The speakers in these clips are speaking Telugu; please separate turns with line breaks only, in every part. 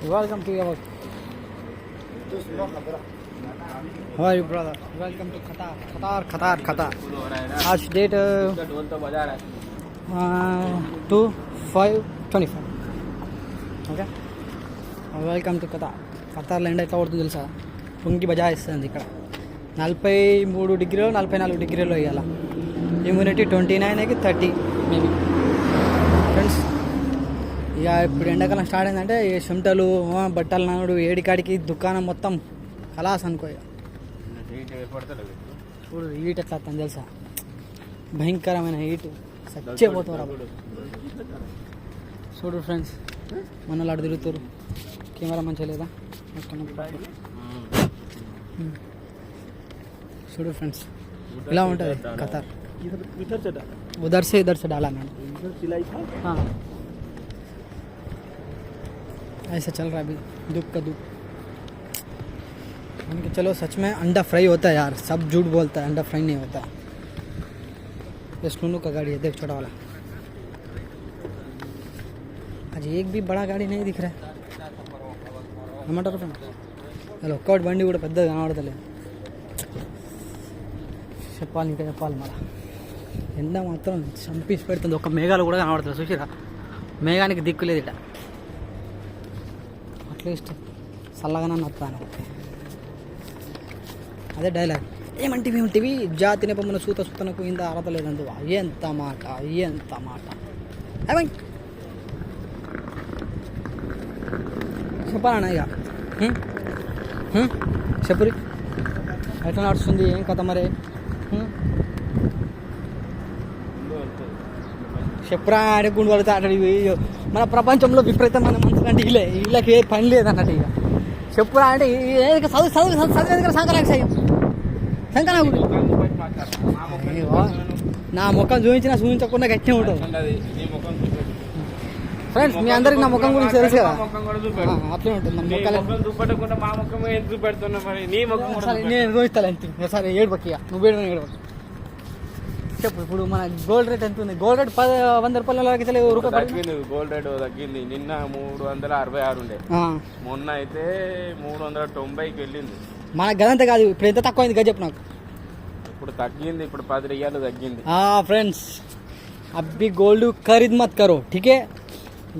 Welcome to your. How are you, brother? Welcome to Qatar. आज डेट 2/5/25. ఓకే, వెల్కమ్ టు ఖతార్లో ఎండ ఎట్లా పడుతుందో తెలుసా? పొంగి బజాయిస్తుంది ఇక్కడ. 43 డిగ్రీలు 44 డిగ్రీలు ఇవ్వాలి. Humidity 29కి 30 maybe. ఫ్రెండ్స్, ఇక ఇప్పుడు ఎండాకాలం స్టార్ట్ అయిందంటే చెమటలు, బట్టలు నాడు, ఏడికాడికి దుకాణం మొత్తం కలాస్ అనుకో. చూడు హీట్ ఎట్లా వస్తుంది తెలుసా? భయంకరమైన హీట్, సచ్చిపోతారు అప్పుడు. చూడు ఫ్రెండ్స్, మన అటు తిరుగుతారు. కెమెరా మంచిగా లేదా? చూడు ఫ్రెండ్స్, ఇలా ఉంటుంది ఖతార్. उधर से डाला मैंने. हाँ, ऐसा चल रहा है अभी. दुख का दुख. मैंने चलो सच में अंडा फ्राई होता है यार, सब झूठ बोलता है, अंडा फ्राई नहीं होता. ये स्नूनू का गाड़ी है, देख छोटा वाला. आज एक भी बड़ा गाड़ी नहीं दिख रहा है. ఏమంటారు ఫ్రెండ్? అలా ఒక్కటి బండి కూడా పెద్దగా కనబడతలే. చెప్పాలి ఇంకా చెప్పాలి. మళ్ళీ ఎండ మాత్రం చంపేసి పెడుతుంది. ఒక మేఘాలు కూడా కనబడుతుంది. చూసిరా, మేఘానికి దిక్కులేదు ఇట. అట్లీస్ట్ చల్లగానే వస్తాను. అదే డైలాగ్, ఏమంటివి జాతిని పొమ్మన సూత సూతనకు ఇంత అరతలేదందు. ఎంత మాట చెప్పాలన్నా ఇక. చెప్పురి, ఎట్లా నడుస్తుంది, ఏం కథ మరి? చెప్పురా ఆడే గుండు పడితే ఆటడి. మన ప్రపంచంలో విపరీతమైన మనుషులు అంటే వీళ్ళకి ఏ పని లేదన్నట్టు. ఇక చెప్పురా అంటే చదివేది సంకరాకు సంకరాకు. నా ముఖం చూపించకుండా గట్టిగా ఉంటుంది. ఫ్రెండ్స్, మీ అందరికి నా ముఖం గురించి తెలుసు కదా, అట్లే ఉంటుంది. నేను చూపిస్తాను అంతే. సరే ఏడుపక్కి, నువ్వు ఏడుపక్కి చెప్పు. ఇప్పుడు మన గోల్డ్ రేట్ ఎంత ఉంది? గోల్డ్ రేట్ 100 రూపాయలు.
గోల్డ్ రేట్ తగ్గింది. నిన్న 366 ఉండే, మొన్న అయితే 390కి వెళ్ళింది.
మన గదంతా కాదు, ఇప్పుడు ఎంత తక్కువ అయింది కదా చెప్పు నాకు.
ఇప్పుడు తగ్గింది, ఇప్పుడు 10 రియాలు తగ్గింది.
ఫ్రెండ్స్, అబ్బి గోల్డ్ ఖరీద్ మత్ కరో, ఠీకే?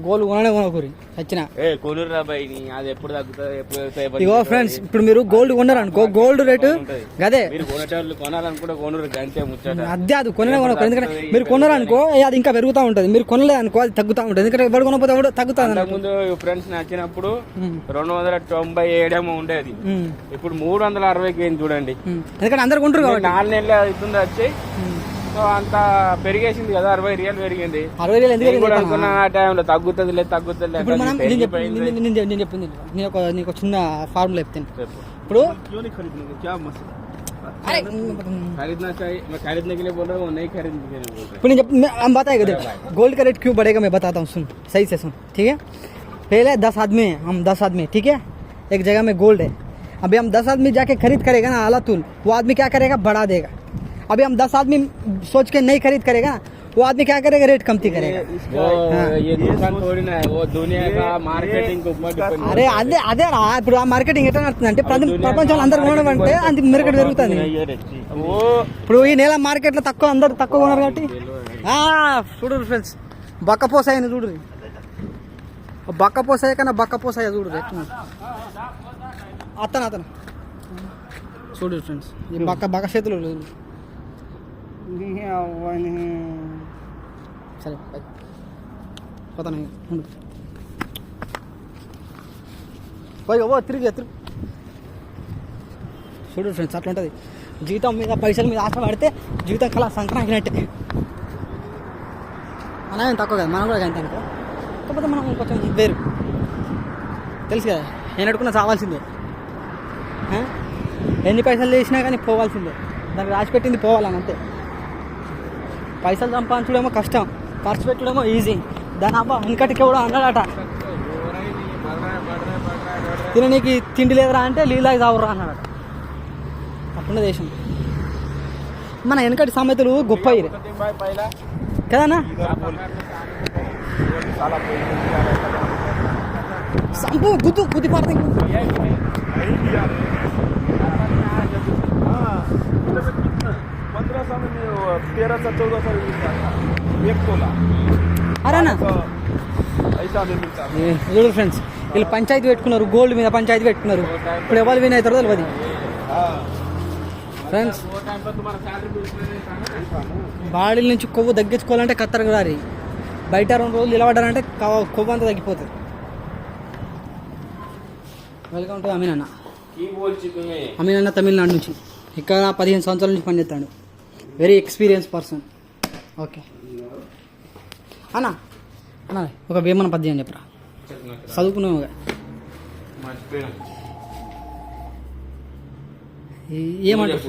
గోల్డ్ కొనకూరి వచ్చిన
కొనురా బాయ్, అది ఎప్పుడు తగ్గుతుంది?
ఇగో ఫ్రెండ్స్, ఇప్పుడు మీరు గోల్డ్ కొన్నారు అనుకో, గోల్డ్ రేటు అదే
కొనాలనుకుంటే కొనురు గంటే ముచ్చట.
అదే అది కొనకు. ఎందుకంటే మీరు కొన్నారు అనుకో, అది ఇంకా పెరుగుతూ ఉంటుంది. మీరు కొనలేదు అనుకో, అది తగ్గుతూ ఉంటుంది. ఎందుకంటే ఎవరు కొనకపోతే ఎవరు తగ్గుతుంది.
ముందు ఫ్రెండ్స్ నచ్చినప్పుడు 297 ఉండేది, ఇప్పుడు 360కి ఏంటి చూడండి.
ఎందుకంటే అందరు కొంటారు కాబట్టి.
4 నెలలు అవుతుంది వచ్చి, అంత పెరిగేసింది కదా. 60 రియాలు పెరిగింది.
60 రియాలు ఎందుకు
అనుకున్న టైంలో తగ్గుతుంది.
నేను చెప్పింది నీకు చిన్న ఫార్ములా చెప్తాను. ఇప్పుడు हम बताएगा, गोल्ड का रेट क्यों बढ़ेगा मैं बताता हूँ. सुन सही से सुन, ठीक है? पहले 10 आदमी है, हम 10 आदमी, ठीक है? एक जगह में गोल्ड है. अभी हम 10 आदमी जाके खरीद करेगा ना आलातुल, वो आदमी क्या करेगा? बढ़ा देगा. अभी हम 10 आदमी सोच के नहीं खरीद करेगा, वो आदमी क्या करेगा? रेट कमती करेगा.
ये दुकान थोड़ी ना है, वो दुनिया का మార్కెటింగ్.
అరే అదే ఇప్పుడు ఆ మార్కెటింగ్ ఎట్లా నడుతుందంటే, ప్రపంచంలో అందరు కొనడం అంటే అంత మెరకటి పెరుగుతుంది. ఇప్పుడు ఈ నెల మార్కెట్లో అందరు తక్కువ కొన్నారు కాబట్టి. చూడు ఫ్రెండ్స్, బక్కపోసాయని చూడు, బక్కపోసాయ కన్నా బక్కపోసాయ చూడు. అతను చూడు ఫ్రెండ్స్, ఈ బక్క చేతులు. సరే పోతాను, తిరిగి. చూడు ఫ్రెండ్స్, అట్లా ఉంటుంది. జీతం మీద పైసల మీద ఆశ పడితే జీవితం కలా సంక్రాంతినట్టే. మనం ఏం తక్కువ కదా, మనం కూడా ఎంత అనుకో. కాకపోతే మనం కొంచెం వేరు, తెలుసు కదా. నేను అడుగున్నా చావాల్సిందే. ఎన్ని పైసలు చేసినా కానీ పోవాల్సిందే. దానికి రాసి పెట్టింది పోవాలని అంతే. పైసలు సంపాదించడమో కష్టం, ఖర్చు పెట్టడమో ఈజీ. దాని అబ్బా వెనకటికి కూడా అన్నాడట, తిననీకి తిండి లేదురా అంటే లీలాకి తావురా అన్నాడట. అట్లున్న దేశం. మన వెనకటి సామెతలు గొప్ప కదన్నా. సంపు గుద్ది పడతాయి. అరేనా చూడు ఫ్రెండ్స్, వీళ్ళు పంచాయతీ పెట్టుకున్నారు, గోల్డ్ మీద పంచాయతీ పెట్టుకున్నారు. ఇప్పుడు ఎవరు విన్ అవుతారో తెలియదు ఫ్రెండ్స్. బాడీల నుంచి కొవ్వు తగ్గించుకోవాలంటే కత్తరకు రారి, బయట 2 రోజులు నిలబడ్డారంటే కొవ్వు అంతా తగ్గిపోతుంది. వెల్కమ్ టు అమీన్ అన్న. అమీన్ అన్న తమిళనాడు నుంచి, ఇక్కడ 15 సంవత్సరాల నుంచి పనిచేస్తాడు. Very experience person. ఓకే అన్న, అన్న ఒక వేమన పద్యం చెప్పరా, చదువుకున్నావుగా. ఏమంటారు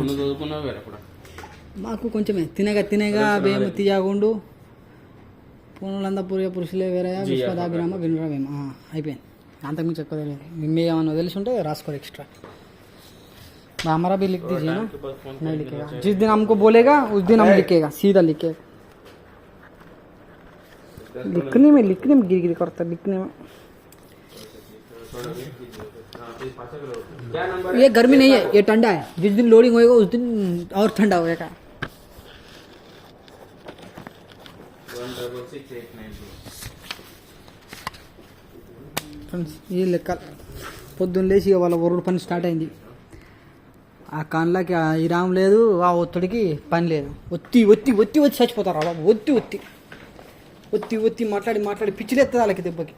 మాకు కొంచెమే తినగా వేము తీయగుండు పూనులంతా పూర్య పురుషులే వేరే విశ్వదాభిరామ వినురా వేమ. అయిపోయింది, అంతకుమించి ఎక్కువ తెలియదు. మేము ఏమన్నా తెలిసి ఉంటే రాసుకోరు एक्स्ट्रा. हमारा भी लिख दीजिए ना, नहीं लिखेगा. जिस दिन हमको बोलेगा उस दिन हम लिखेगा, सीधा लिखेगा. लिखने में गिर करता है, लिखने में. ये गर्मी नहीं है, ये ठंडा है. जिस दिन लोडिंग होएगा उस दिन और ठंडा होएगा. ఫ్రెండ్స్ ఈ లెక్క పొద్దున్న లేచి వాళ్ళ ఒరుడు పని స్టార్ట్ అయింది. ఆ కాన్లకి ఇరాం లేదు, ఆ ఒత్తిడికి పని లేదు. ఒత్తి చచ్చిపోతారు బాబు. ఒత్తి మాట్లాడి పిచ్చిలేస్తుంది వాళ్ళకి దెబ్బకి.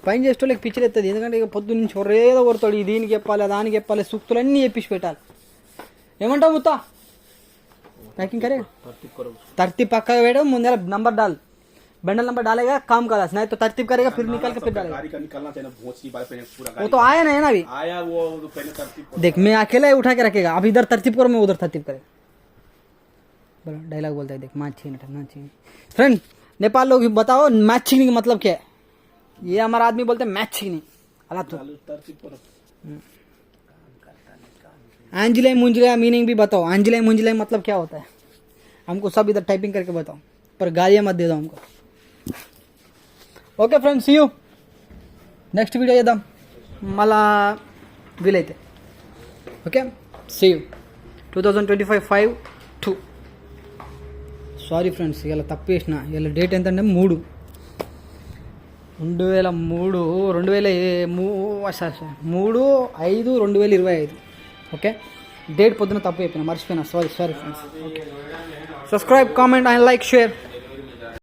పని చేసేటోళ్ళకి పిచ్చిలేస్తుంది. ఎందుకంటే ఇక పొద్దున్న నుంచి ఒరేదో కొడతాడు, దీనికి చెప్పాలి దానికి చెప్పాలి, సూక్తులన్నీ చెప్పేసి పెట్టాలి. ఏమంటావు ముత్తా? पैकिंग करे, तरतीब पक्का बैठो, मुंदे नंबर डाल, बंडल नंबर डालेगा काम का, नहीं तो तरतीब करेगा फिर निकल के फिर डालेगा. वो तो आया नहीं है ना अभी, आया वो पहले तरतीब. देख मैं अकेला ही उठा के रखेगा, अब इधर तरतीब करो, मैं उधर तरतीब करेगा. बोलो डायलॉग बोलता है, देख मैच छीन. फ्रेंड नेपाल लोग बताओ मैच छीनने का मतलब क्या है? ये हमारा आदमी बोलते हैं मैच छीनी. अला तो आंजले मुंजले मीनिंग भी बताओ. आंजले मुंजले मतलब क्या होता है हमको सब इधर टाइपिंग करके बताओ, पर गालियां मत दे दो हमको. Okay friends, see you next video చేద్దాం మళ్ళా వీలైతే. Okay see you 2025 5/2. Sorry friends, ఇలా తప్పు చేసిన. ఇలా డేట్ ఎంత అంటే 3 3/5/2025. ఓకే డేట్ పొద్దున తప్పు చెప్పిన, మర్చిపోయినా. Sorry friends. Okay subscribe, comment and like, share.